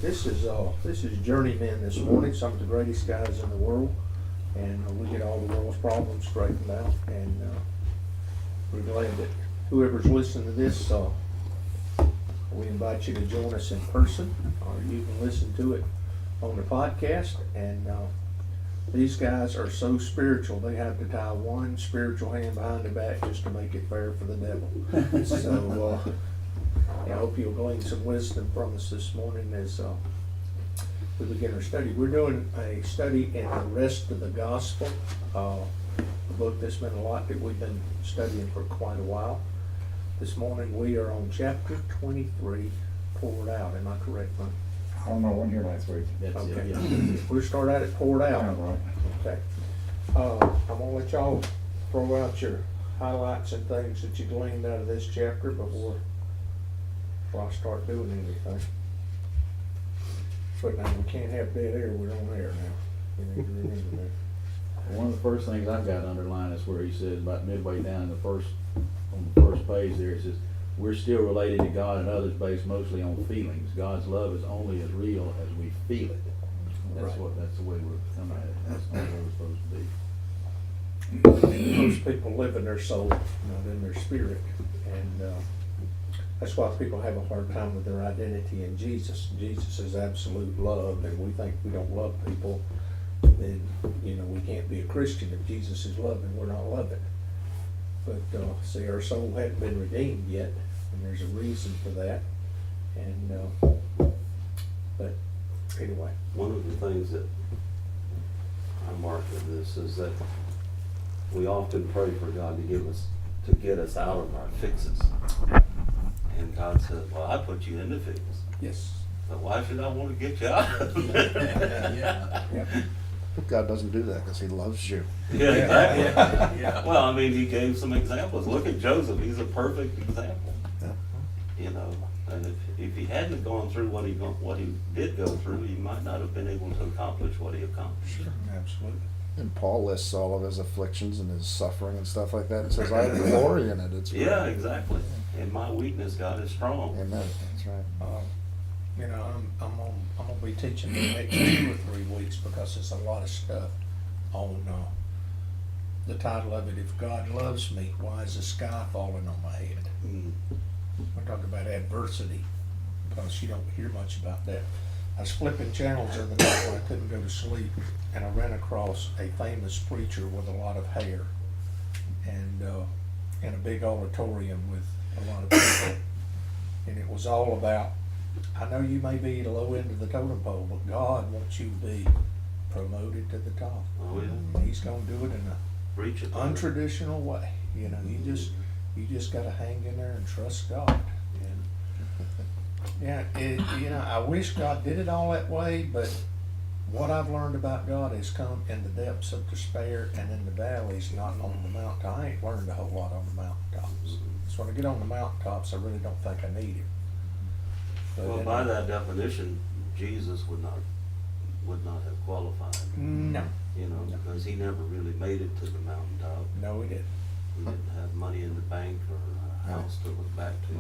This is Journeyman this morning, some of the greatest guys in the world, and we get all the world's problems straightened out, and we're glad that whoever's listening to this, we invite you to join us in person, or you can listen to it on the podcast. And these guys are so spiritual, they have to tie one spiritual hand behind the back just to make it fair for the devil. So I hope you'll glean some wisdom from us this morning as we begin our study. We're doing a study in the rest of the gospel, a book that's been a lot that we've been studying for quite a while. This morning we are on chapter 23, poured out. Am I correct, Mike? I don't know, I wasn't here last week. That's Okay. it, yeah. We'll start out at poured out. Sounds right. Okay. I'm gonna let y'all throw out your highlights and things that you gleaned out of this chapter before I start doing anything. But now, we can't have dead air, we're on air now. You need to remember that. One of the first things I've got underlined is where he says about midway down on the first page there, it says, we're still related to God and others based mostly on feelings. God's love is only as real as we feel it. That's the way we're coming at it. That's not where we're supposed to be. Most people live in their soul, not in their spirit, and that's why people have a hard time with their identity in Jesus. Jesus is absolute love, and we think we don't love people, then we can't be a Christian. If Jesus is loving, we're not loving. But see, our soul hadn't been redeemed yet, and there's a reason for that. And but anyway, One of the things that I marked in this is that we often pray for God to get us out of our fixes. And God said, well, I put you in the fix. yes. But why should I want to get you out of it? Yep. God doesn't do that because he loves you. Yeah, exactly. Yeah. Well, I mean, he gave some examples. Look at Joseph. He's a perfect example. Yeah. And if he hadn't gone through what he did go through, he might not have been able to accomplish what he accomplished. Sure, absolutely. And Paul lists all of his afflictions and his suffering and stuff like that and says, I glory in it. It's great. Yeah, exactly. In my weakness, God is strong. Amen. That's right. I'm gonna be teaching the next 2 or 3 weeks because there's a lot of stuff on the title of it. If God loves me, why is the sky falling on my head? Mm. We're talking about adversity because you don't hear much about that. I was flipping channels the other night when I couldn't go to sleep, and I ran across a famous preacher with a lot of hair and in a big auditorium with a lot of people, and it was all about, I know you may be at the low end of the totem pole, but God wants you to be promoted to the top. Oh, yeah. And He's gonna do it in a Reach it. untraditional way. You just gotta hang in there and trust God. And yeah, I wish God did it all that way, but what I've learned about God has come in the depths of despair and in the valleys, not on the mountaintop. I ain't learned a whole lot on the mountaintops. So when I get on the mountaintops, I really don't think I need Him. But Well, then- by that definition, Jesus would not have qualified. No, Because he never really made it to the mountaintop. no, He didn't. He didn't have money in the bank or a house to look back to.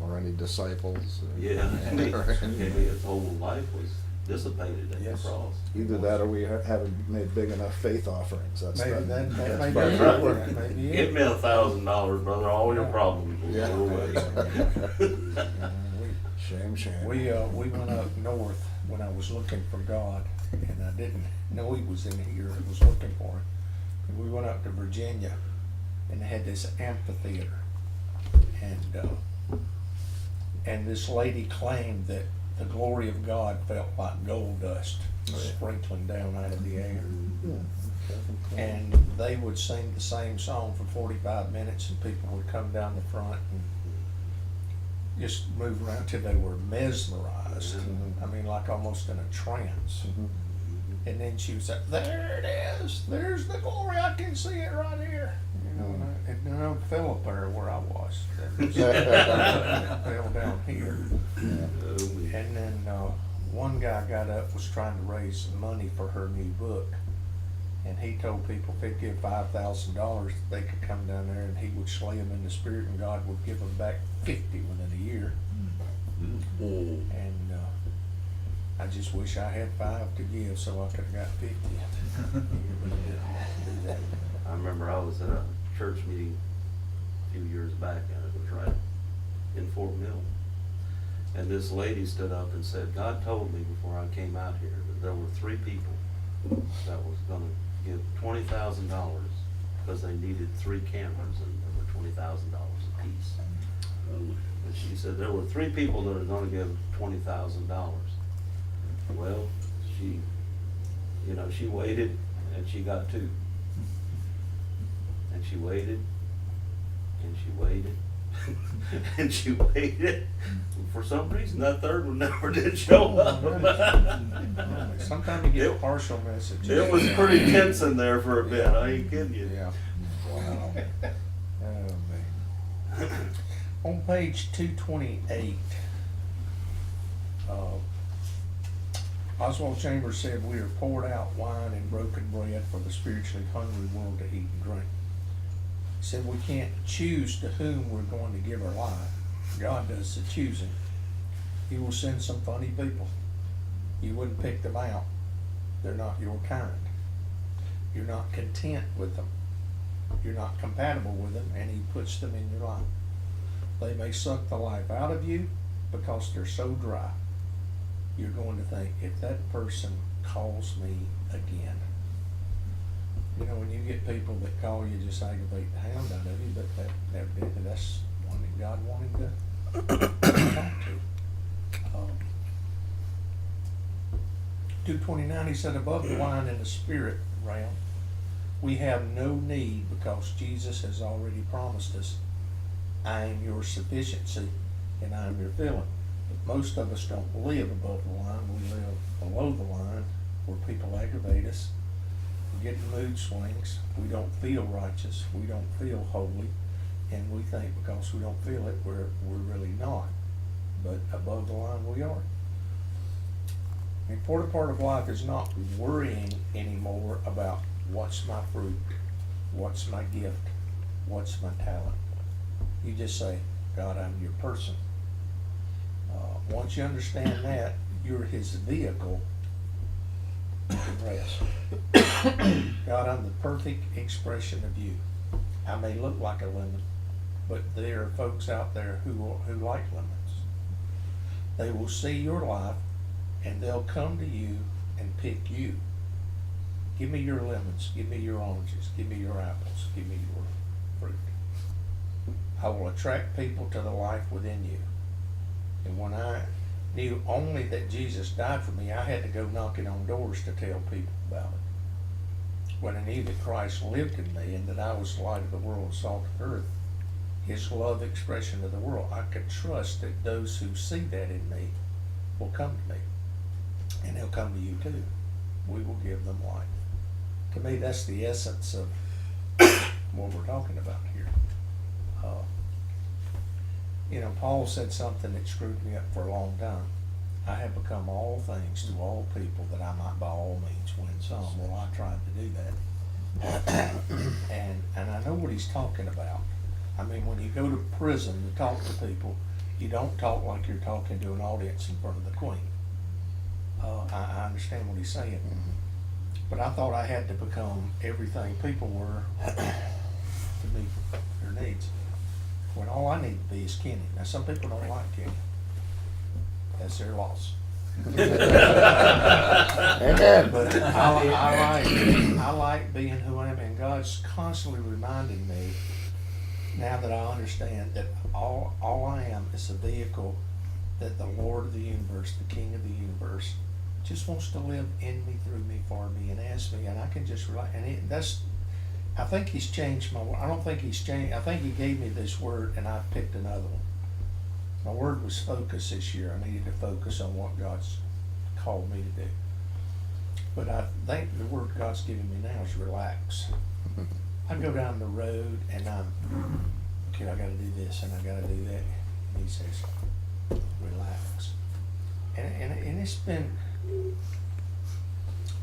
Or any disciples. Yeah, his whole life was dissipated at the Yes. cross. Either that or we haven't made big enough faith offerings. That's Maybe that. that may that's be probably it. right. That may be Give it. me $1,000, brother, all your Yeah. problems will Yeah. go away. Shame. We went up north when I was looking for God, and I didn't know He was in here. I was looking for Him. And we went up to Virginia, and they had this amphitheater, and this lady claimed that the glory of God felt like gold dust sprinkling down out of the air. And they would sing the same song for 45 minutes, and people would come down the front and just move around till they were mesmerized. I mean, like almost in a trance. And then she was like, there it is. There's the glory. I can see it right here. And it fell up there where I was. It fell down here. And then one guy got up, was trying to raise money for her new book. And he told people if they'd give $5,000, they could come down there and he would slay them in the spirit, and God would give them back 50 within a year. And I just wish I had 5 to give so I could've got 50. I remember I was at a church meeting a few years back, and it was right in Fort Mill. And this lady stood up and said, God told me before I came out here that there were 3 people that was gonna give $20,000 because they needed 3 cameras, and they were $20,000 apiece. And she said there were 3 people that are gonna give $20,000. Well, she waited, and she got 2. And she waited, and she waited, and she waited. For some reason, that 3rd one never did show up. Sometimes you get partial messages. It was pretty tense in there for a bit, I ain't kidding you. Yeah. Wow. Oh, man. On page 228, Oswald Chambers said, "We are poured out wine and broken bread for the spiritually hungry world to eat and drink." He said we can't choose to whom we're going to give our life. God does the choosing. He will send some funny people. You wouldn't pick them out. They're not your kind. You're not content with them. You're not compatible with them, and he puts them in your life. They may suck the life out of you because they're so dry. You're going to think, if that person calls me again. You know, when you get people that call you, just aggravate the hound out of you, but evidently that's one that God wanted to talk to. 229, he said, above the wine and the spirit realm, we have no need because Jesus has already promised us, I am your sufficiency and I am your filling. But most of us don't live above the line. We live below the line where people aggravate us. We get in mood swings. We don't feel righteous. We don't feel holy. And we think because we don't feel it, we're really not. But above the line we are. The important part of life is not worrying anymore about what's my fruit, what's my gift, what's my talent. You just say, God, I'm your person. Once you understand that, you're his vehicle, you can rest. God, I'm the perfect expression of you. I may look like a lemon, but there are folks out there who like lemons. They will see your life and they'll come to you and pick you. Give me your lemons, give me your oranges, give me your apples, give me your fruit. I will attract people to the life within you. And when I knew only that Jesus died for me, I had to go knocking on doors to tell people about it. When I knew that Christ lived in me and that I was the light of the world, salt of the earth, his love expression to the world, I could trust that those who see that in me will come to me. And they'll come to you too. We will give them life. To me, that's the essence of what we're talking about here. You know, Paul said something that screwed me up for a long time. I have become all things to all people that I might by all means win some. Well, I tried to do that. and I know what he's talking about. I mean, when you go to prison to talk to people, you don't talk like you're talking to an audience in front of the Queen. I understand what he's saying. But I thought I had to become everything people were to meet their needs. When all I need to be is Kenny. Now, some people don't like Kenny. That's their loss. Amen. But I like being who I am, and God's constantly reminding me, now that I understand that all I am is a vehicle that the Lord of the universe, the King of the universe, just wants to live in me, through me, for me, and as me, and I can just rely. And I think he's changed my word. I don't think he's changed. I think he gave me this word, and I picked another one. My word was focus this year. I needed to focus on what God's called me to do. But I think the word God's giving me now is relax. I go down the road and okay, I gotta do this and I gotta do that. And he says, relax. And it's been,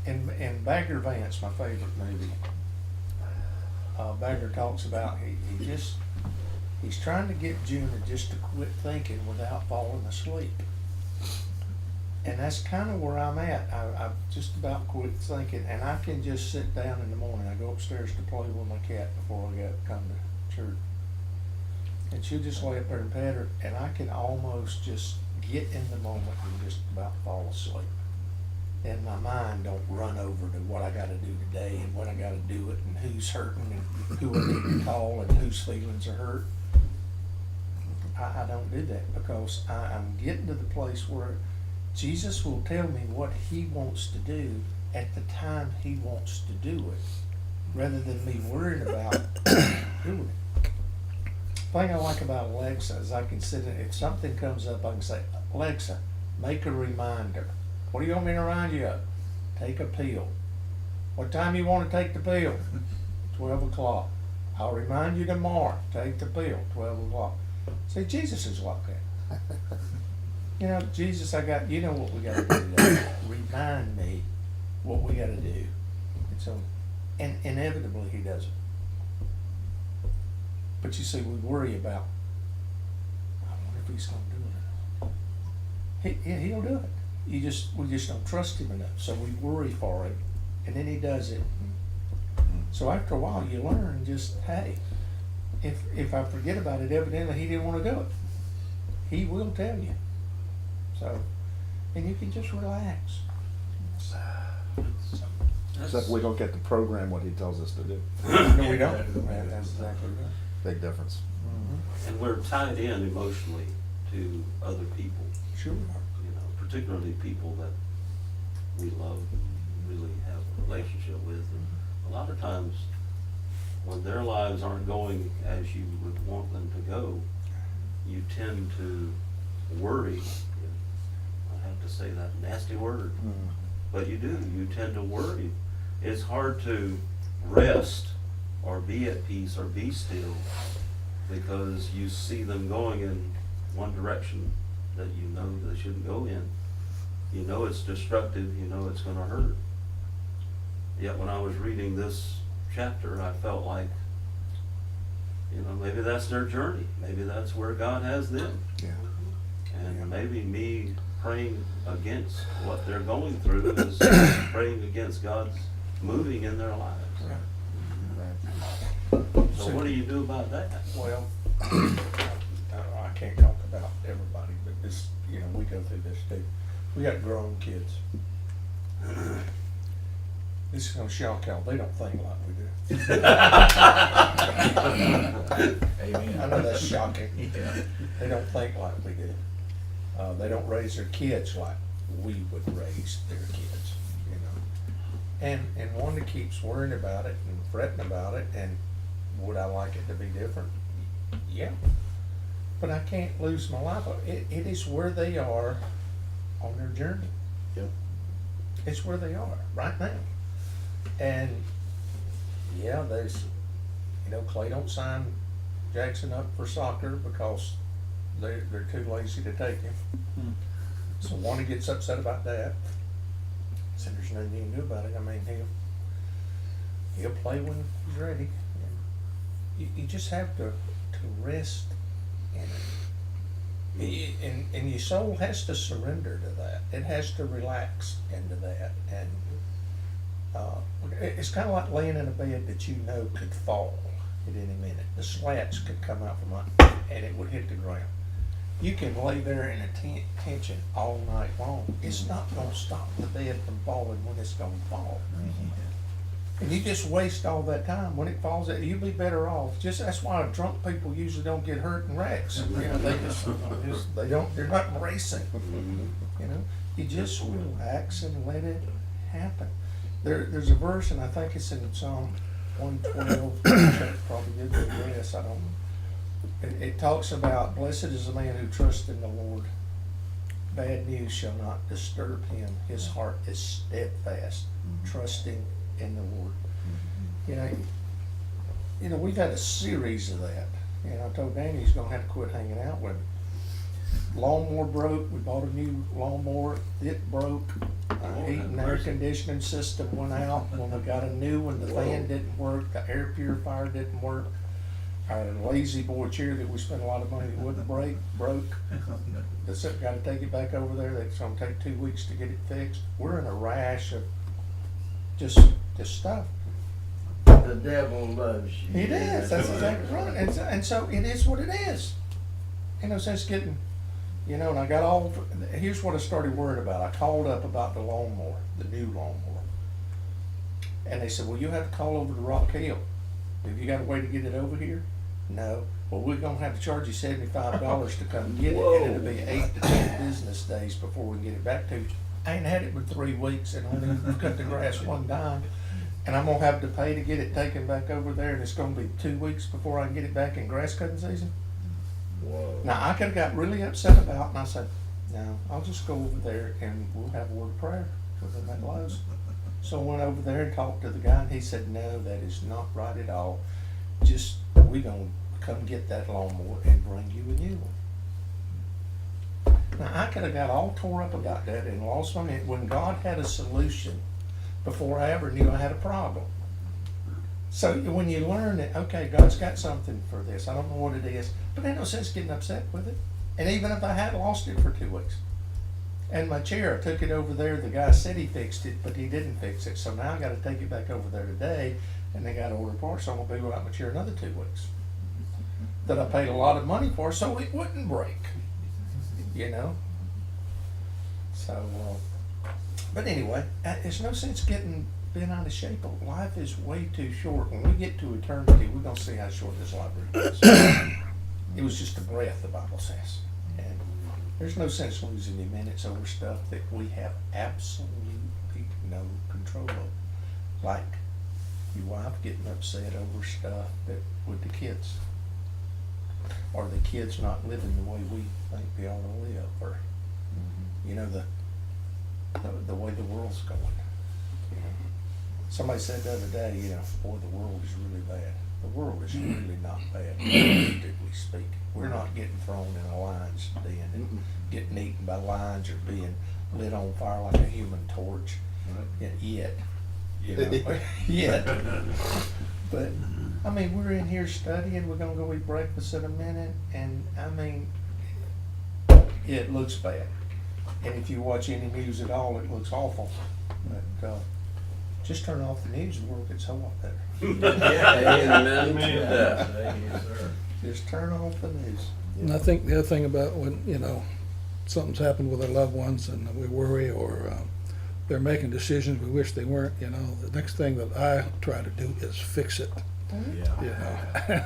and Bagger Vance, my favorite movie, Bagger talks about, he's trying to get Junior just to quit thinking without falling asleep. And that's kind of where I'm at. I've just about quit thinking, and I can just sit down in the morning. I go upstairs to play with my cat before I come to church. And she'll just lay up there and pet her, and I can almost just get in the moment and just about fall asleep. And my mind don't run over to what I gotta do today and when I gotta do it and who's hurting and who I need to call and whose feelings are hurt. I don't do that because I'm getting to the place where Jesus will tell me what he wants to do at the time he wants to do it, rather than me worried about doing it. The thing I like about Alexa is I can sit in, if something comes up, I can say, Alexa, make a reminder. What do you want me to remind you of? Take a pill. What time you want to take the pill? 12 o'clock. I'll remind you tomorrow. Take the pill, 12 o'clock. See, Jesus is like that. You know, Jesus, you know what we got to do today. Remind me what we got to do. And so, and inevitably he does it. But you see, we worry about, I wonder if he's going to do it. He'll do it. We just don't trust him enough. So we worry for him, and then he does it. So after a while, you learn just, hey, if I forget about it, evidently he didn't want to do it. He will tell you. So, and you can just relax. Except we don't get to program what he tells us to do. No, we don't. That's exactly right. Big difference. Mm-hmm. And we're tied in emotionally to other people, Sure. you know, particularly people that we love and really have a relationship with. And a lot of times, when their lives aren't going as you would want them to go, you tend to worry. I have to say that nasty word, but you do. You tend to worry. It's hard to rest or be at peace or be still because you see them going in one direction that you know they shouldn't go in. You know it's destructive. You know it's going to hurt. Yet when I was reading this chapter, I felt like, you know, maybe that's their journey. Maybe that's where God has them. Yeah. And maybe me praying against what they're going through is praying against God's moving in their lives. So what do you do about that? Well, I can't talk about everybody, but this, you know, we go through this too. We got grown kids. This is gonna shock y'all. They don't think like we do. Amen. I know that's shocking. Yeah. They don't think like we do. They don't raise their kids like we would raise their kids, you know. And one that keeps worrying about it and fretting about it, and would I like it to be different? Yeah. But I can't lose my life. It is where they are on their journey. Yep. It's where they are right now. And yeah, there's, you know, Clay don't sign Jackson up for soccer because they're too lazy to take him. So Wanda gets upset about that. Said there's nothing you can do about it. I mean, he'll play when he's ready. And you just have to rest in it. And your soul has to surrender to that. It has to relax into that. And it's kind of like laying in a bed that you know could fall at any minute. The slats could come out from under and it would hit the ground. You can lay there in a tension all night long. It's not going to stop the bed from falling when it's going to fall. And you just waste all that time. When it falls, you'll be better off. That's why drunk people usually don't get hurt in wrecks. You know, they're not racing. You know, you just relax and let it happen. There's a verse, and I think it's in Psalm 112, probably good to address, I don't know. It talks about, blessed is the man who trusts in the Lord. Bad news shall not disturb him. His heart is steadfast, trusting in the Lord. You know, we've had a series of that. And I told Danny he's going to have to quit hanging out with me. Lawnmower broke. We bought a new lawnmower. It broke. Heat and air conditioning system went out. When we got a new one, the fan didn't work. The air purifier didn't work. our lazy boy chair that we spent a lot of money that wouldn't break, broke. That's it, gotta take it back over there, that's gonna take 2 weeks to get it fixed. We're in a rash of just stuff. The devil loves you. It is, that's exactly right, and so it is what it is. You know, since getting, you know, and I got all, here's what I started worrying about. I called up about the lawnmower, the new lawnmower. And they said, well, you'll have to call over to Rock Hill. Have you got a way to get it over here? No. Well, we're gonna have to charge you $75 to come get it, and it'll be 8 to 10 business days before we can get it back to you. I ain't had it for 3 weeks and only cut the grass one time. And I'm gonna have to pay to get it taken back over there, and it's gonna be 2 weeks before I can get it back in grass cutting season. Whoa. Now, I could've got really upset about it, and I said, no, I'll just go over there and we'll have a word of prayer within that Lowe's. So I went over there and talked to the guy, and he said, no, that is not right at all. Just, we gonna come get that lawnmower and bring you a new one. Now, I could've got all tore up about that and lost my mind when God had a solution before I ever knew I had a problem. So when you learn that, okay, God's got something for this, I don't know what it is, but ain't no sense getting upset with it. And even if I had lost it for 2 weeks. And my chair, I took it over there, the guy said he fixed it, but he didn't fix it, so now I gotta take it back over there today, and they gotta order parts, so I'm gonna be without my chair another 2 weeks. That I paid a lot of money for, so it wouldn't break, you know? So, but anyway, it's no sense getting bent out of shape. Life is way too short. When we get to eternity, we're gonna see how short this life really is. It was just a breath, the Bible says. And there's no sense losing your minutes over stuff that we have absolutely no control over. Like your wife getting upset over stuff that with the kids. Or the kids not living the way we think they ought to live, or you know, the way the world's going. You know? Somebody said the other day, you know, boy, the world is really bad. The world is really not bad, relatively speaking. We're not getting thrown in a lion's den and getting eaten by lions or being lit on fire like a human torch. Yet, you know, yet. But I mean, we're in here studying. We're gonna go eat breakfast in a minute, and I mean, it looks bad. And if you watch any news at all, it looks awful. But just turn off the news, the world gets a lot better. Amen to that. Just turn off the news. And I think the other thing about when, you know, something's happened with our loved ones and we worry, or they're making decisions we wish they weren't, you know, the next thing that I try to do is fix it. You know,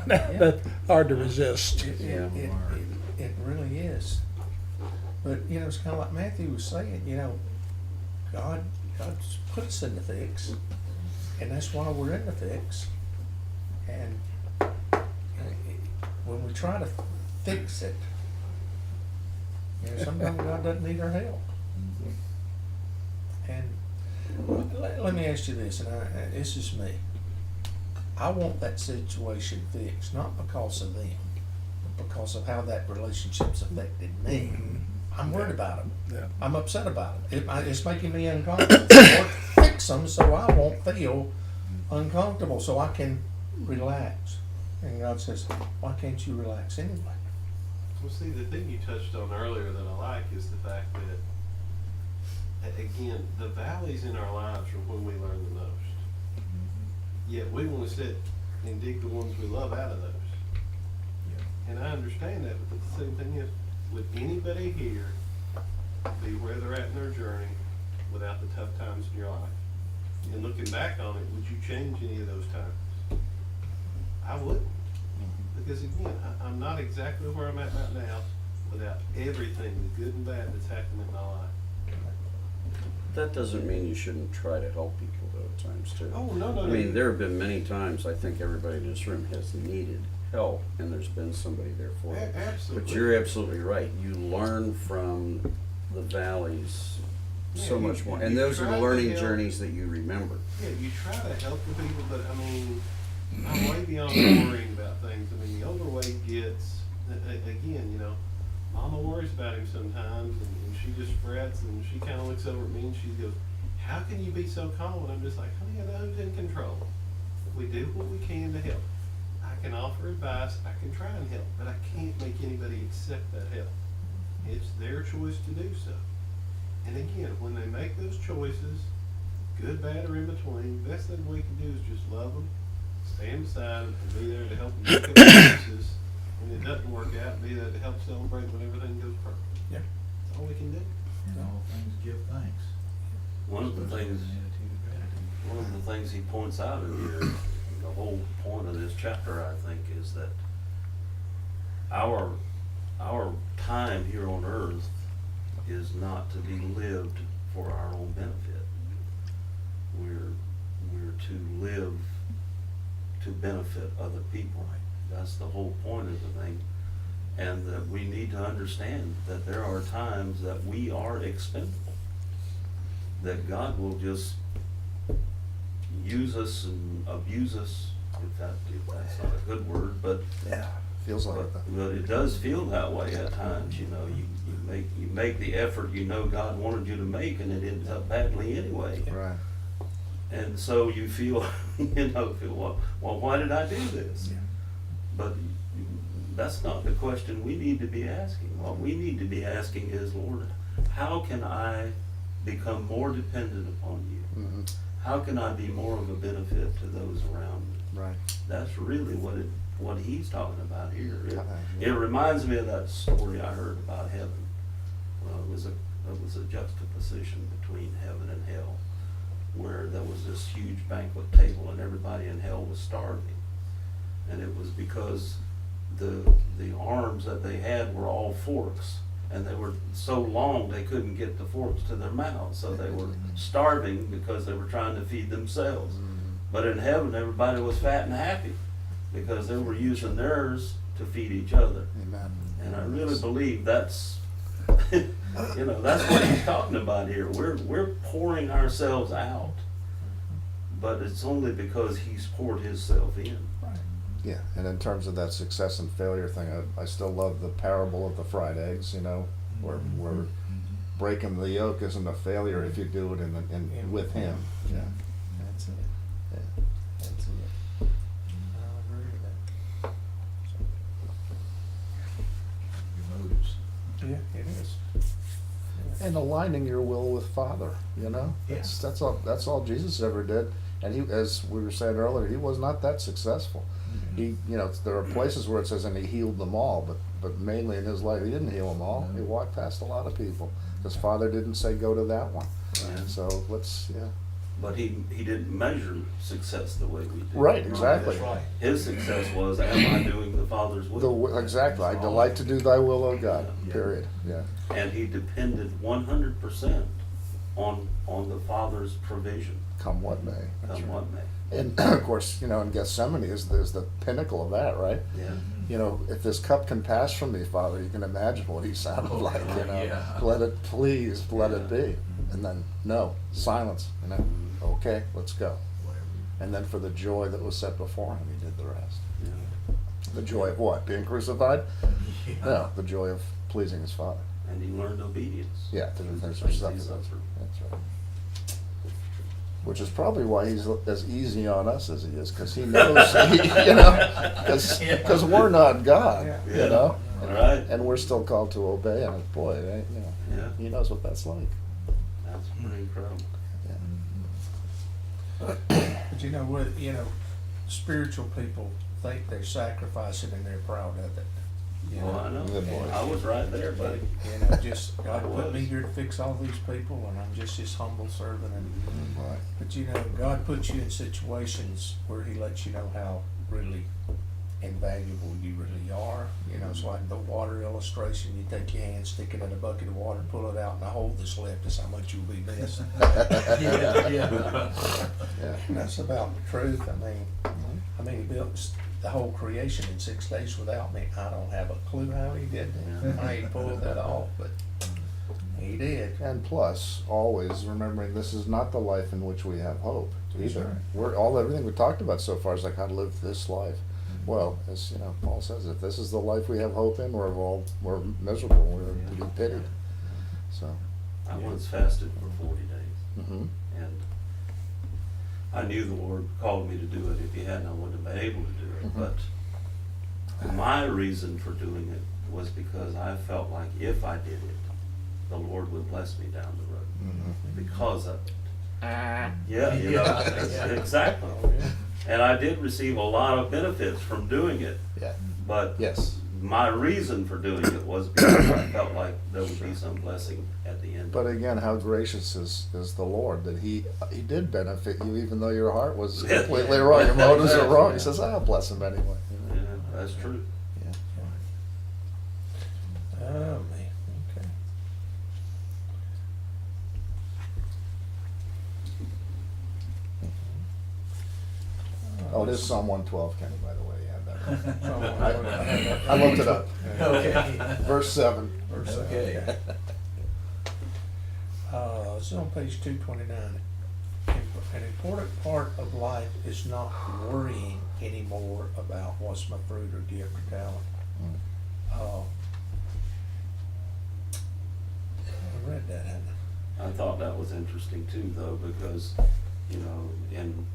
that's hard to resist. It really is. But, you know, it's kind of like Matthew was saying, you know, God's put us in the fix, and that's why we're in the fix. And when we try to fix it, you know, sometimes God doesn't need our help. And let me ask you this, and this is me. I want that situation fixed, not because of them, but because of how that relationship's affected me. I'm worried about them. Yeah. I'm upset about it. It's making me uncomfortable. I want to fix them so I won't feel uncomfortable, so I can relax. And God says, why can't you relax anyway? Well, see, the thing you touched on earlier that I like is the fact that, again, the valleys in our lives are when we learn the most. Yet we want to sit and dig the ones we love out of those. And I understand that, but the same thing is, would anybody here be where they're at in their journey without the tough times in your life? And looking back on it, would you change any of those times? I wouldn't. Because again, I'm not exactly where I'm at right now without everything, the good and bad that's happened in my life. That doesn't mean you shouldn't try to help people though at times too. Oh, no. I mean, there have been many times I think everybody in this room has needed help and there's been somebody there for you. Absolutely. But you're absolutely right. You learn from the valleys so Yeah, much more. you And those are try the to learning help. journeys that you remember. Yeah, you try to help the people, but I mean, I'm way beyond worrying about things. I mean, the older Wade gets, again, you know, Mama worries about him sometimes, and she just frets, and she kind of looks over at me and she goes, how can you be so calm? And I'm just like, honey, I know who's in control. We do what we can to help. I I can offer advice, I can try and help, but I can't make anybody accept that help. It's their choice to do so. And again, when they make those choices, good, bad, or in between, best thing we can do is just love them, stand beside them, and be there to help them make up the choices. When it doesn't work out, be there to help celebrate when everything goes perfect. Yeah. That's all we can do. In all things give thanks. One of the things, An attitude of gratitude. one of the things he points out in here, the whole point of this chapter, I think, is that our time here on earth is not to be lived for our own benefit. We're to live to benefit other people. That's the whole point of the thing. And that we need to understand that there are times that we are expendable. That God will just use us and abuse us, if that's not a good word, but Yeah, feels like that. but it does feel that way at times, you know, you make the effort you know God wanted you to make, and it ends up badly anyway. Right. And so you feel, well, why did I do this? Yeah. But that's not the question we need to be asking. What we need to be asking is, Lord, how can I become more dependent upon you? Mm-hmm. How can I be more of a benefit to those around me? Right. That's really what he's talking about here. It Yeah. reminds me of that story I heard about heaven. Well, it was a juxtaposition between heaven and hell, where there was this huge banquet table and everybody in hell was starving. And it was because the arms that they had were all forks, and they were so long they couldn't get the forks to their mouths, so they were starving because they were trying to feed themselves. But in heaven, everybody was fat and happy because they were using theirs to feed each other. Amen. And I really believe that's, that's what he's talking about here. We're pouring ourselves out, but it's only because he's poured himself in. Yeah, and in terms of that success and failure thing, I still love the parable of the fried eggs, where breaking the yolk isn't a failure if you do it in with him. Yeah. That's it. Yeah. That's it. I agree with that. Your motives. Yeah, it is. And aligning your will with Father, that's all Jesus ever did. And he, as we were saying earlier, he was not that successful. He, there are places where it says, and he healed them all, but mainly in his life, he didn't heal them all. He walked past a lot of people. His Father didn't say go to that one. Right. So But he didn't measure success the way we do. Right, exactly. That's right. His success was, am I doing the Father's will? Exactly. I delight to do thy will, O God. Yeah. Period. Yeah. And he depended 100% on the Father's provision, Come what may. come what may. And of course, in Gethsemane is the pinnacle of that, right? Yeah. If this cup can pass from me, Father, you can imagine what he sounded like, Yeah. Let it, please, let it be. And then, no, silence. Okay, let's go. And then for the joy that was set before him, he did the rest. Yeah. The joy of what? Being crucified? No, the joy of pleasing his Father. And he learned obedience. Yeah, to the things Things which he suffer. suffered. That's right. Which is probably why he's as easy on us as he is, because he knows, because we're not God, Yeah. Right. and we're still called to obey. And boy, Yeah. he knows what that's like. That's pretty incredible. But spiritual people think they're sacrificing and they're proud of it. Well, I know. Good boy. I was right there, buddy. Just God I put me was. here to fix all these people, and I'm just his humble servant. Right. But God puts you in situations where he lets you know how really invaluable you really are. It's like the water illustration. You take your hand, stick it in a bucket of water, pull it out, and the hole that's left is how much you'll be missed. Yeah. And that's about the truth. I mean, he built the whole creation in 6 days without me. I don't have a clue how he did that. I ain't pulled that off, but he did. And plus, always remembering this is not the life in which we have hope That's either. right. Everything we talked about so far is like how to live this life. Well, as Paul says, if this is the life we have hope in, we're miserable. We're to be pitied. So. I once fasted for 40 days. Mm-hmm. And I knew the Lord called me to do it. If he hadn't, I wouldn't have been able to do it. Mhm. But My reason for doing it was because I felt like if I did it, the Lord would bless me down the road because of it. Yeah, you know, that's exactly. And I did receive a lot of benefits from doing it, Yeah, but yes. my reason for doing it was because I felt like there would be some blessing at the end. But again, how gracious is the Lord that he did benefit you even though your heart was completely wrong, your motives are wrong. He says, I'll bless him anyway. You know? Yeah, that's true. Yeah. Oh, man, okay. Oh, it is Psalm 112, Kenny, by the way. You had that right. Oh, I looked it up. Okay. Verse 7. Okay. It's on page 229. An important part of life is not worrying anymore about what's my fruit or gift or talent. I read that, hadn't I? I thought that was interesting too, though, because, you know, in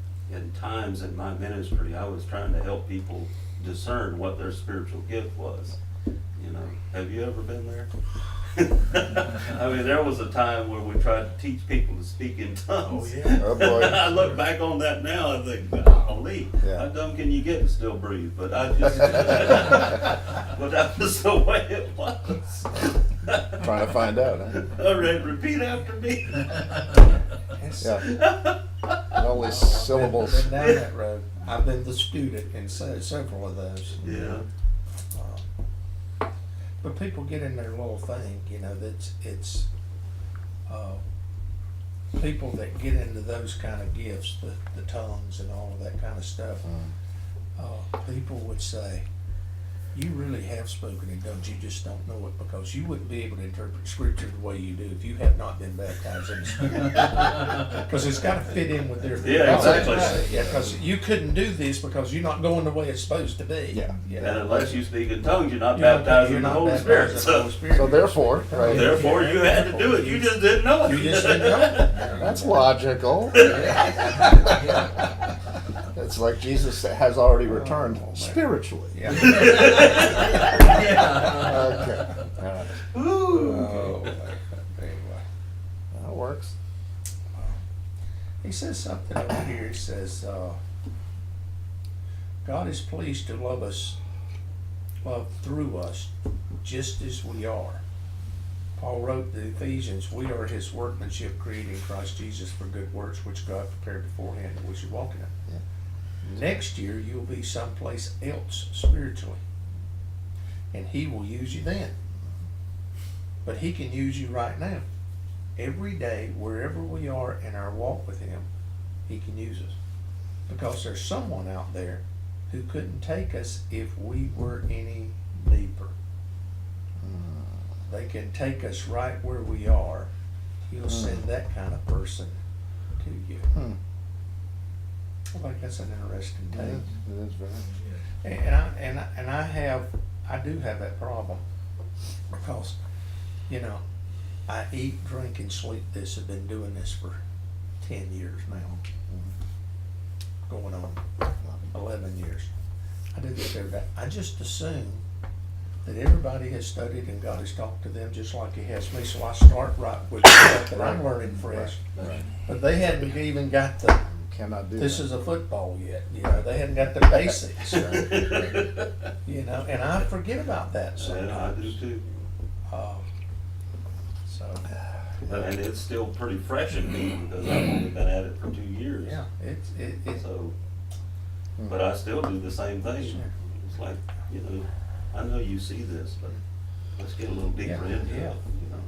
times in my ministry, I was trying to help people discern what their spiritual gift was. You know, have you ever been there? I mean, there was a time where we tried to teach people to speak in tongues. Oh, yeah. Oh, boy. I look back on that now and think, golly, Yeah. how dumb can you get and still breathe? But I just, but that was the way it was. Trying to find out, huh? All right, repeat after me. It's- Yeah. And only I've syllables. been down that road. I've been the student in several of those. Yeah. But people get in their little thing, you know, it's people that get into those kind of gifts, the tongues and all of that kind of stuff, people would say, you really have spoken in tongues, you just don't know it, because you wouldn't be able to interpret scripture the way you do if you have not been baptized in the Spirit. Because it's got to fit in with their Yeah, exactly. Yeah, because you couldn't do this because you're not going the way it's supposed to be. Yeah. You know? And unless you speak in tongues, you're not You're not- baptized you're in the not Holy baptized Spirit. in the So Holy Spirit. So therefore, right? therefore, you had to do it. You just didn't know it. You just didn't know it. That's logical. It's like Jesus has already returned spiritually. Yeah. Okay. All right. Oh, anyway. That works. He says something over here. He says, God is pleased to love through us, just as we are. Paul wrote to the Ephesians, we are his workmanship created in Christ Jesus for good works, which God prepared beforehand that we should walk in them. Yeah. Next year, you'll be someplace else spiritually, and he will use you then. But he can use you right now. Every day, wherever we are in our walk with him, he can use us. Because there's someone out there who couldn't take us if we were any deeper. They can take us right where we are. He'll send that kind of person to you. I think that's an interesting It thing. is, it is very. And I do have that problem, because, you know, I eat, drink, and sleep this. I've been doing this for 10 years now, going on 11 years. I do this every day. I just assume that everybody has studied and God has talked to them just like he has me, so I start right with the stuff that I'm learning fresh. Right. But they hadn't even got the, Cannot do this that. is a football yet, you know, they hadn't got the basics, you know, and I forget about that Yeah, I do sometimes. too. So, And it's still pretty fresh in me because I've only been at it for 2 years. yeah, it's, So, but I still do the same thing. Sure. It's like, you know, I know you see this, but let's get a little deeper Yeah, into yeah. it, you know.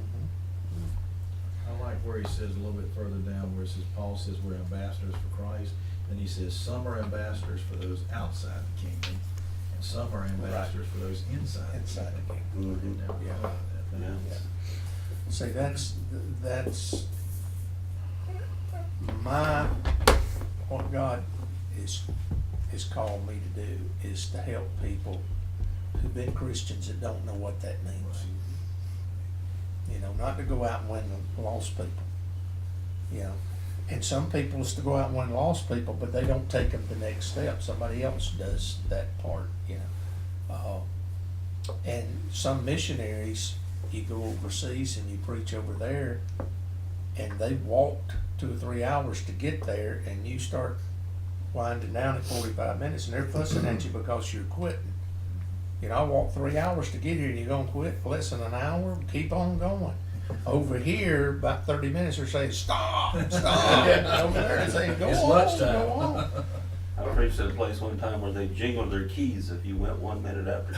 I like where he says a little bit further down, where it says, Paul says we're ambassadors for Christ, and he says some are ambassadors for those outside the kingdom, and some are ambassadors for those inside the Inside the kingdom. Mhm. Never Yeah. thought of that. Yeah. see, that's what God is called me to do, is to help people who've been Christians that don't know what that means. You know, not to go out and win the lost people, you know. And some people is to go out and win lost people, but they don't take them the next step. Somebody else does that part, you know. And some missionaries, you go overseas and you preach over there, and they walked 2 or 3 hours to get there, and you start winding down at 45 minutes, and they're fussing at you because you're quitting. You know, I walked 3 hours to get here, and you're gonna quit for less than an hour? Keep on going. Over here, about 30 minutes, they're saying, stop, stop. Over there, they're saying, go It's on, lunchtime. go on. I preached at a place one time where they jingled their keys if you went 1 minute after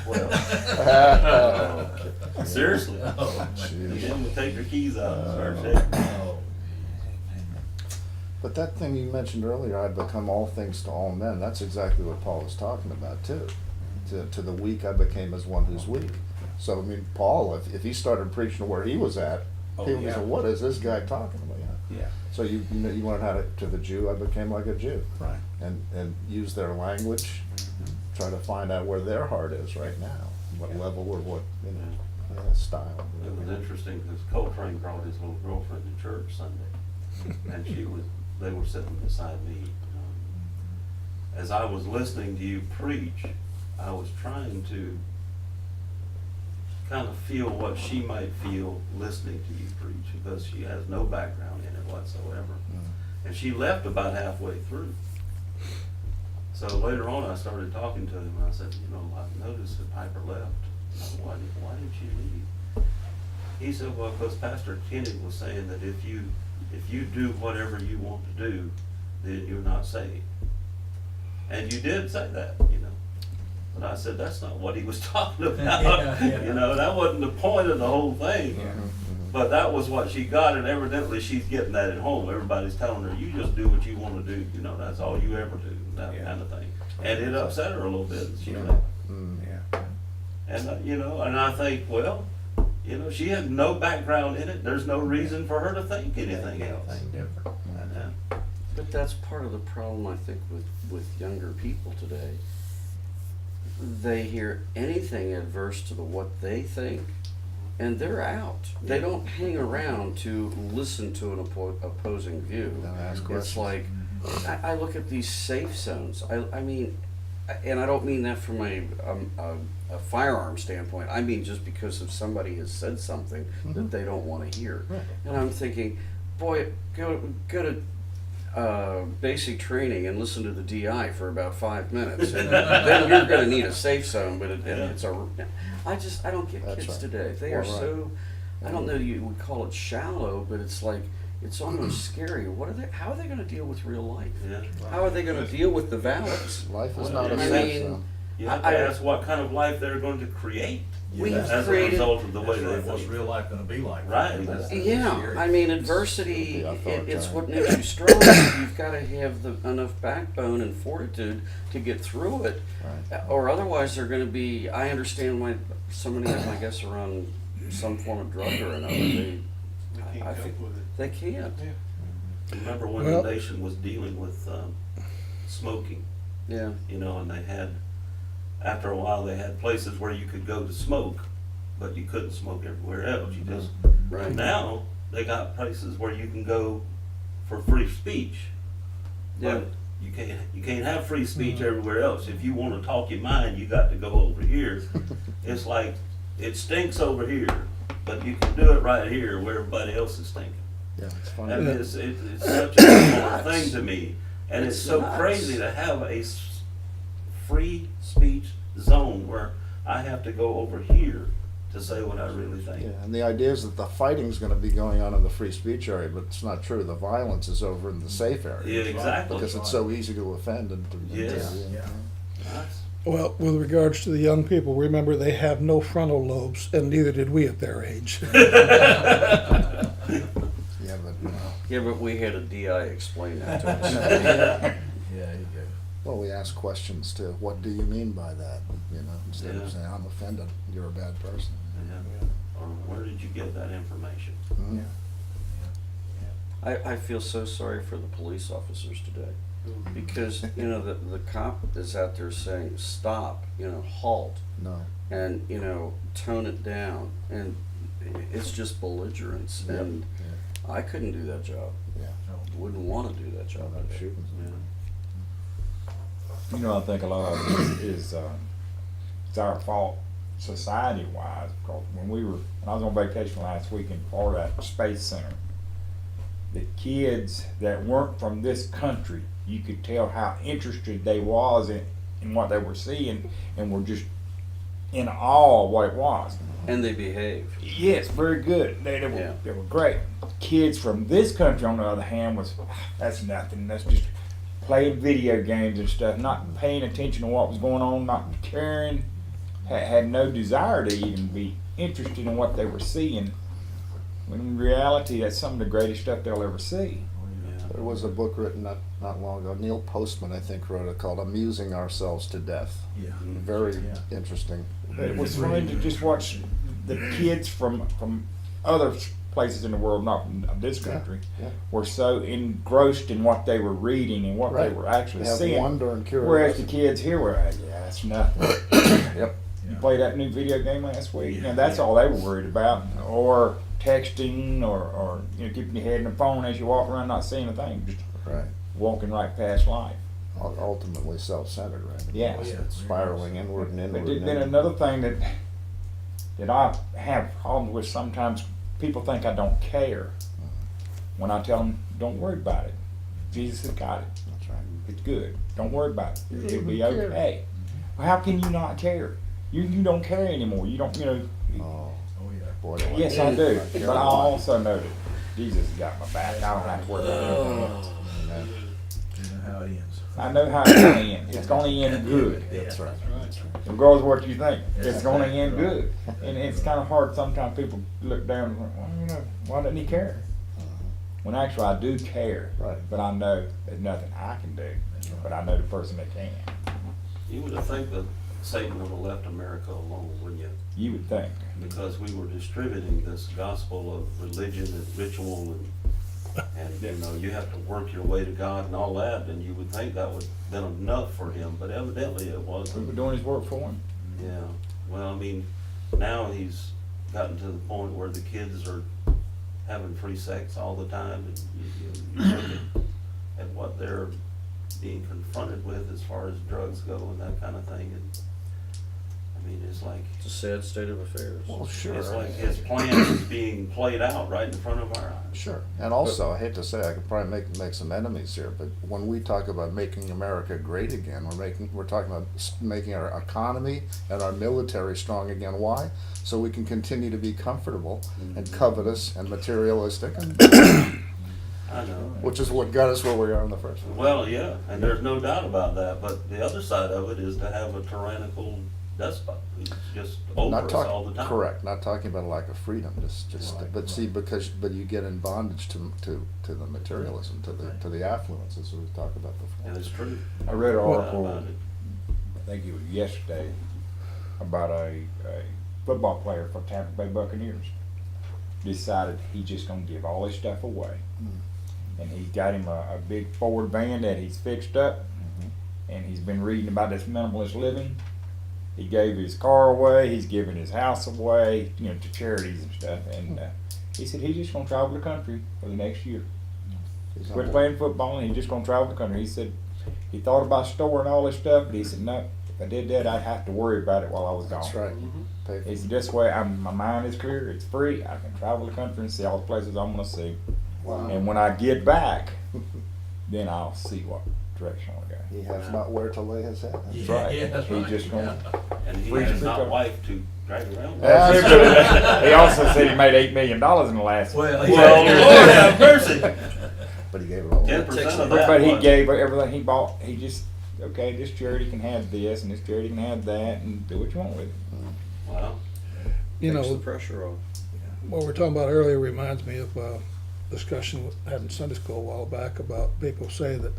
12. Seriously. Oh, You Jeez. didn't take your keys out and start shaking. oh. But that thing you mentioned earlier, I become all things to all men, that's exactly what Paul was talking about too. To the weak I became as one who's weak. So, I mean, Paul, if he started preaching where he was at, Oh, people would yeah. say, what is this guy talking about? You know? Yeah, So you learn how to the Jew, I became like a Jew. right. And use their language, try to find out where their heart is right now, what Yeah. level or what, style. It was interesting because Coltrane brought his little girlfriend to church Sunday, and they were sitting beside me. As I was listening to you preach, I was trying to kind of feel what she might feel listening to you preach, because she has no background in it whatsoever. And she left about halfway through. So later on, I started talking to him, and I said, I've noticed that Piper left. Why did she leave? He said, well, because Pastor Kenny was saying that if you do whatever you want to do, then you're not saved. And you did say that, But I said, that's not what he was talking about. Yeah. That wasn't the point of the whole thing. Yeah. But that was what she got, and evidently she's getting that at home. Everybody's telling her, you just do what you want to do, that's all you ever do, that Yeah. kind of thing. And it upset her a little bit, and she Yeah. left. Yeah. And, and I think, well, she had no background in it. There's no reason for her to think anything else. Anything different. I know. But that's part of the problem, I think, with younger people today. They hear anything adverse to what they think, and they're out. They don't hang around to listen to an opposing view. Don't ask It's questions. like, I look at these safe zones. I mean, and I don't mean that from a firearm standpoint. I mean just because if somebody has said something that they don't want to hear. Right. And I'm thinking, boy, go to basic training and listen to the DI for about 5 minutes, and then you're going to need a safe zone. But it's a. I don't get That's kids right. today. They Well, are right. so. I don't know. You would call it shallow, but it's like it's almost scary. What are they? How are they going to deal with real life? Yeah. How are they going to deal with the valleys? Life is Well, not a I safe mean, zone. You have I- to ask what kind of life they're going to create We've as a created. result of the way That's they right. What's think. real life gonna be like? Right. That's Yeah, scary. I mean, adversity, It'll be it's what authoritarian. makes you strong. You've got to have enough backbone and fortitude to get through it. Right. Or otherwise they're going to be, I understand why so many of them, I guess, are on some form of drug or another. They I can't think cope with it. they can't. Remember when Well- the nation was dealing with smoking, Yeah. and they had, after a while, they had places where you could go to smoke, but you couldn't smoke everywhere else. You just Right. now they got places where you can go for free speech, Yeah. but you can't have free speech everywhere else. If you want to talk your mind, you got to go over here. It's like it stinks over here, but you can do it right here where everybody else is stinking. Yeah, it's funny. And it's such a normal thing to me, and it's so nuts. crazy to have a free speech zone where I have to go over here to say what I really think. Yeah, and the idea is that the fighting's going to be going on in the free speech area, but it's not true. The violence is over in the safe area. Yeah, exactly. Because it's so easy to offend and to. Yes. Yeah. That's- Well, with regards to the young people, remember they have no frontal lobes, and neither did we at their age. Yeah, but Yeah, but we had a DI explain that to us. Yeah, you go. well, we ask questions too. What do you mean by that? Instead Yeah. of saying I'm offended, you're a bad person. yeah. Or where did you get that information? Mhm. I feel so sorry for the police officers today. Because, the cop is out there saying, stop, halt, No. and, tone it down. And it's just belligerence. Yeah. And Yeah. I couldn't do that job. Yeah. Wouldn't want to do that How job. about shooting? Yeah. I think a lot of it is it's our fault society-wise, because when I was on vacation last week in Florida at the Space Center, the kids that weren't from this country, you could tell how interested they was in what they were seeing, and were just in awe of what it was. And they behave. Yes, very good. Yeah. They were great. Kids from this country, on the other hand, that's nothing. That's just playing video games and stuff, not paying attention to what was going on, not caring, had no desire to even be interested in what they were seeing. When in reality, that's some of the greatest stuff they'll ever see. There was a book written not long ago. Neil Postman, I think, wrote it, called "Amusing Ourselves to Death." Yeah. Very Yeah. interesting. It was fun to just watch the kids from other places in the world, not from this country, yeah. were so engrossed in what they were reading and what Right. they were actually They have seeing. wonder and Whereas the curiosity. kids here were, yeah, that's nothing. Yep. You played that new video game last week, Yeah. and that's all they were worried about, or texting, or keeping your head in the phone as you walk around, not seeing a thing, just Right. walking right past life. Ultimately self-centered, right? Yeah. Spiraling inward and But inward. there's and been inward. another thing that I have problems with. Sometimes people think I don't care when I tell them, don't worry about it. Jesus has got it. That's right. It's good. Don't worry about it. It'll be don't care. okay. Well, how can you not care? You don't care anymore. You don't, Oh, Oh, yeah. boy, do I Yes, care. I do. I care But I a lot. also know that Jesus has got my back. I don't have to worry about anything else. Amen. You know how it ends. I know how it's going to end. It's going to end good. That's right. That's right. Regardless of what you think, it's That's going to right. end good. And it's kind of hard. Sometimes people look down and think, well, why doesn't he care? When actually I do care. Right. But I know there's nothing I can do. But I know the person that can. You would think that Satan would have left America alone, wouldn't you? You would think. Because we were distributing this gospel of religion and ritual and you have to work your way to God and all that, and you would think that would have been enough for him, but evidently it We wasn't. were doing his work for him. Yeah, well, I mean, now he's gotten to the point where the kids are having free sex all the time, and you look at what they're being confronted with as far as drugs go and that kind of thing, and I mean, it's like, It's a sad state of affairs. Well, sure. it's like his plan is being played out right in front of our eyes. Sure. And also, I hate to say, I could probably make some enemies here, but when we talk about making America great again, we're talking about making our economy and our military strong again. Why? So we can continue to be comfortable and covetous and materialistic, and, I know. which is what got us where we are in the first place. Well, yeah, and there's no doubt about that, but the other side of it is to have a tyrannical despot who's just over Not us talking, all the time. correct, not talking about a lack of freedom, but see, but you get in bondage to the materialism, to the affluence, as we talked about before. And it's true. I read an No doubt article, about it. I think it was yesterday, about a football player for Tampa Bay Buccaneers. Decided he's just gonna give all his stuff away. And he's got him a big Ford van that he's fixed up, and he's been reading about this minimalist living. He gave his car away, he's given his house away, to charities and stuff, and he said he's just gonna travel the country for the next year. He's Quit not- playing football, and he's just gonna travel the country. He said he thought about storing all this stuff, but he said, no, if I did that, I'd have to worry about it while I was gone. That's right. Mm-hmm. Pay for He said, this way, my mind is clear, it's free, I can travel the country and see all the places I'm gonna see. Wow. And when I get back, then I'll see what direction I wanna go. He has not where to lay his head. That's Yeah, right. yeah, that's He's right. just gonna. And he Free has to not pick up. wife to drag around. That's He also said he made $8 million in the last. Well, Lord have mercy. But he gave it all away. 10% of But that he was- gave everything he bought. He just, okay, this charity can have this, and this charity can have that, and do what you want with it. Wow. You Takes the know, pressure off. what we were talking about earlier reminds me of a discussion we had in Sunday school a while back about people say that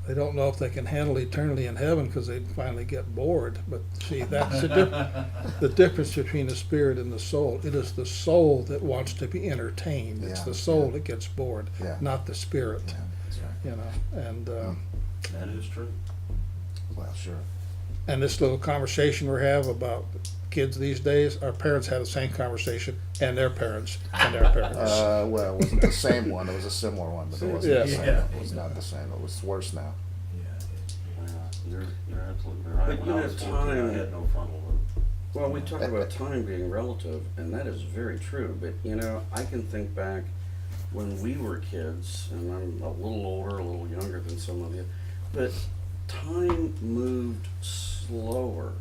they don't know if they can handle eternity in heaven because they finally get bored. But see, that's the difference between the spirit and the soul. It is the soul that wants to be entertained. It's Yeah, the soul that gets bored, Yeah. not the spirit. Yeah, that's right. You know, and That is true. Well, sure. and this little conversation we have about kids these days, our parents had the same conversation, and their parents, and their parents. Well, it wasn't the same one. It was a similar one, but it wasn't the Yes. same. Yeah. It was not the same. It was worse now. Yeah. You're absolutely right. But When you I know, was 14, I time- had no frontal lobe. Well, we talk about time being relative, and that is very true, but you know, I can think back when we were kids, and I'm a little older, a little younger than some of you, but time moved slower.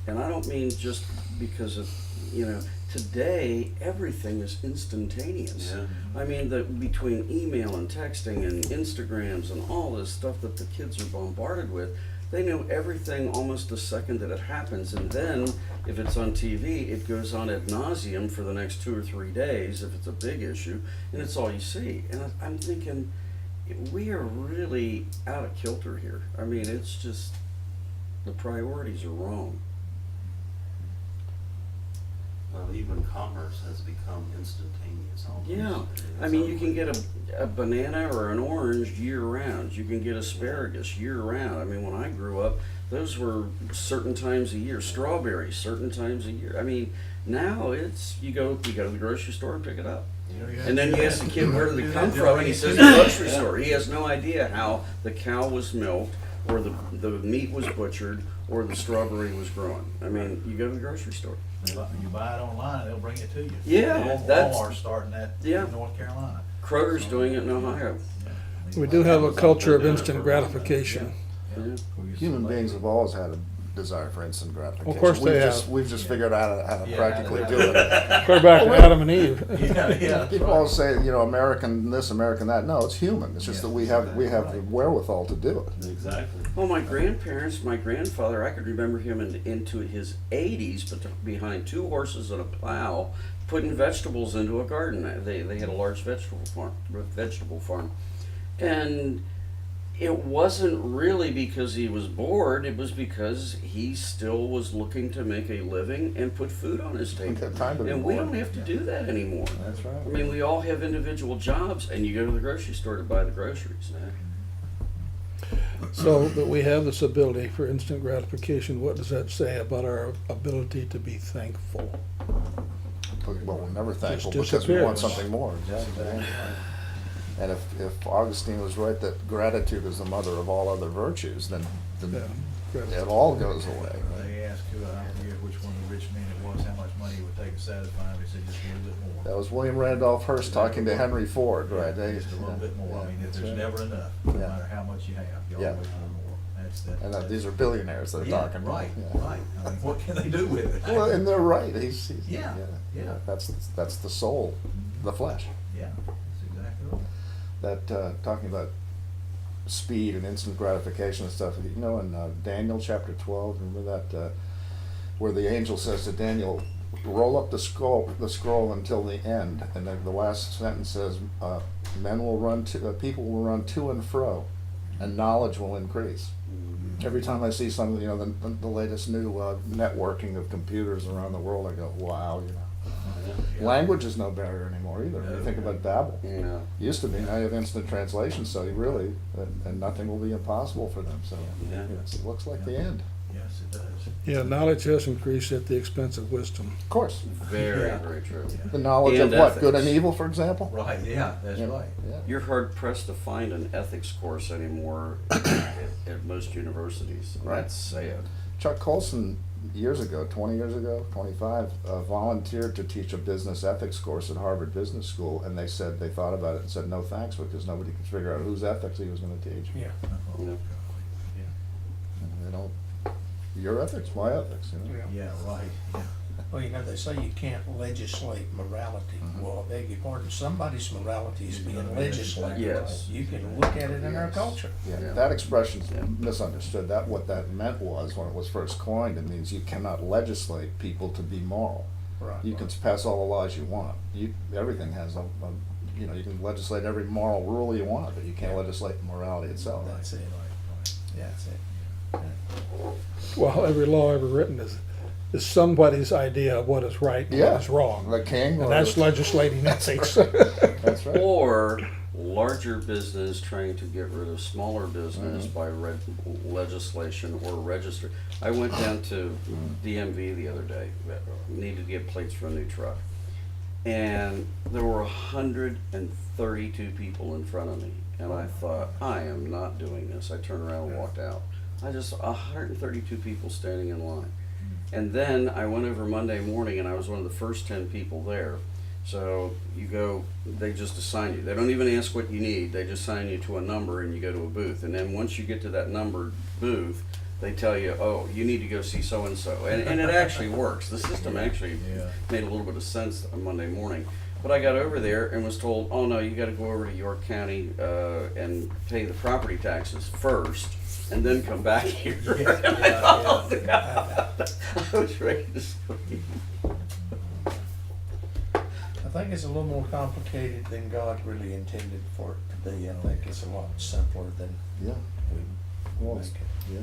And I don't mean just because of, you know, today everything is instantaneous. Yeah. I mean, between email and texting and Instagrams and all this stuff that the kids are bombarded with, they know everything almost the second that it happens. And then, if it's on TV, it goes on ad nauseum for the next 2 or 3 days if it's a big issue, and it's all you see. And I'm thinking, we are really out of kilter here. I mean, it's just, the priorities are wrong. Well, even commerce has become instantaneous almost. Yeah, I It's mean, you can unbelievable. get a banana or an orange year round. You can get asparagus year round. I mean, when I grew up, those were certain times a year. Strawberries, certain times a year. I mean, now it's you go to the grocery store and pick it up. And then you ask the kid where did it come from, and he says the grocery store. He has no idea how the cow was milked, or the meat was butchered, or the strawberry was grown. I mean, you go to the grocery store. You buy it online, they'll bring it to you. Yeah, that's- Walmart's starting that Yeah. in North Carolina. Kroger's doing it in Ohio. Yeah. We do have a Amazon's culture of been doing it instant for a long time. gratification. Yeah. Yeah. We used to Human like- beings have always had a desire for instant gratification. Of course they We've just figured out how to Yeah, practically how do to- it. Go back to Adam and Eve. Yeah, yeah. that's People right. always say, you know, American this, American that. No, it's human. It's just Yeah, that we have the wherewithal to do it. Exactly. Well, my grandfather, I could remember him into his 80s, but behind 2 horses and a plow, putting vegetables into a garden. They had a large vegetable farm, and it wasn't really because he was bored. It was because he still was looking to make a living and put food on his table. Got time to be And we bored. don't have to do that anymore. That's right. I mean, we all have individual jobs, and you go to the grocery store to buy the groceries. So that we have this ability for instant gratification, what does that say about our ability to be thankful? Well, we're never thankful Just because we want disappears. something more. Exactly. And if Augustine was right that gratitude is the mother of all other virtues, then Yeah, good. it all goes away. They asked, I forget which one of the rich men it was, how much money it would take to satisfy him. He said just a little bit more. That was William Randolph Hearst talking to Henry Ford, right? Just a little bit more. I mean, that's there's right. never enough, no Yeah. matter how much you have. You Yeah. always want more. That's And these are billionaires that are yeah, talking. right, Yeah. right. I mean, what can they do with it? Well, and they're right. He's Yeah, yeah. That's the soul, the flesh. Yeah, that's exactly right. That talking about speed and instant gratification and stuff. You know, in Daniel chapter 12, remember that where the angel says to Daniel, "Roll up the scroll until the end," and then the last sentence says, people will run to and fro, and knowledge will increase." Every time I see some, you know, the latest new networking of computers around the world, I go, wow, you know. Yeah. Language is no barrier anymore either. No. You think about Babel. Yeah. Used to be, now you have instant translation, so you really, and nothing will be impossible for them, so Yeah. it looks like the end. Yes, it does. Yeah, knowledge has increased at the expense of wisdom. Of course, Very, Yeah. very true. Yeah. the knowledge And of what, good and ethics. evil, for example? Right, yeah, that's Yeah, right. yeah. You're hard pressed to find an ethics course anymore at most universities. And Right. That's sad. Chuck Colson, years ago, 20 years ago, 25, volunteered to teach a business ethics course at Harvard Business School, and they thought about it and said no thanks, because nobody could figure out whose ethics he was gonna teach. Yeah. Oh, Yeah. golly. And they don't, your ethics, my ethics, you know? Yeah, right, yeah. Well, you know, they say you can't legislate morality. Mhm. Well, I beg your pardon, somebody's morality is being legislated. Yes. You can look at it in our culture. Yeah, Yeah. that expression's Yeah. misunderstood. What that meant was, when it was first coined, it means you cannot legislate people to be moral. Right. You can pass all the laws you want. Everything has you can legislate every moral rule you want, but you can't legislate morality itself. That's it. Yeah, that's it. Well, every law ever written is somebody's idea of what is right and Yeah. what is wrong. The king, And or that's the- legislating ethics. That's right. Or larger business trying to get rid of smaller business Mhm. by legislation or register. I went down to Mm-hmm. DMV the other day, needed to get plates for a new truck. And there were 132 people in front of me. And I thought, I am not doing this. I turned around and walked out. I just 132 people standing in line. And then I went over Monday morning and I was one of the first 10 people there. So you go, they just assign you. They don't even ask what you need. They just assign you to a number and you go to a booth. And then once you get to that numbered booth, they tell you, oh, you need to go see so-and-so. And it actually works. The system actually Yeah. made a little bit of sense on Monday morning. But I got over there and was told, oh no, you gotta go over to York County and pay the property taxes first and then come back here. I was ready to scream. I think it's a little more complicated than God really intended for it to be. I think it's a lot simpler than Yeah. we Well, make it. yes.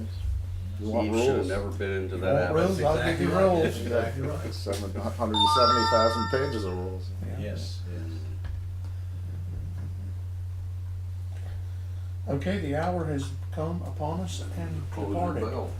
You want Steve should have rules? never been into You that want habit. rules? I'll give you Exactly right. rules. That's exactly right. 770,000 pages of rules. Yeah. Yes, yes. Okay, the hour has come upon us and Close the departed. bell.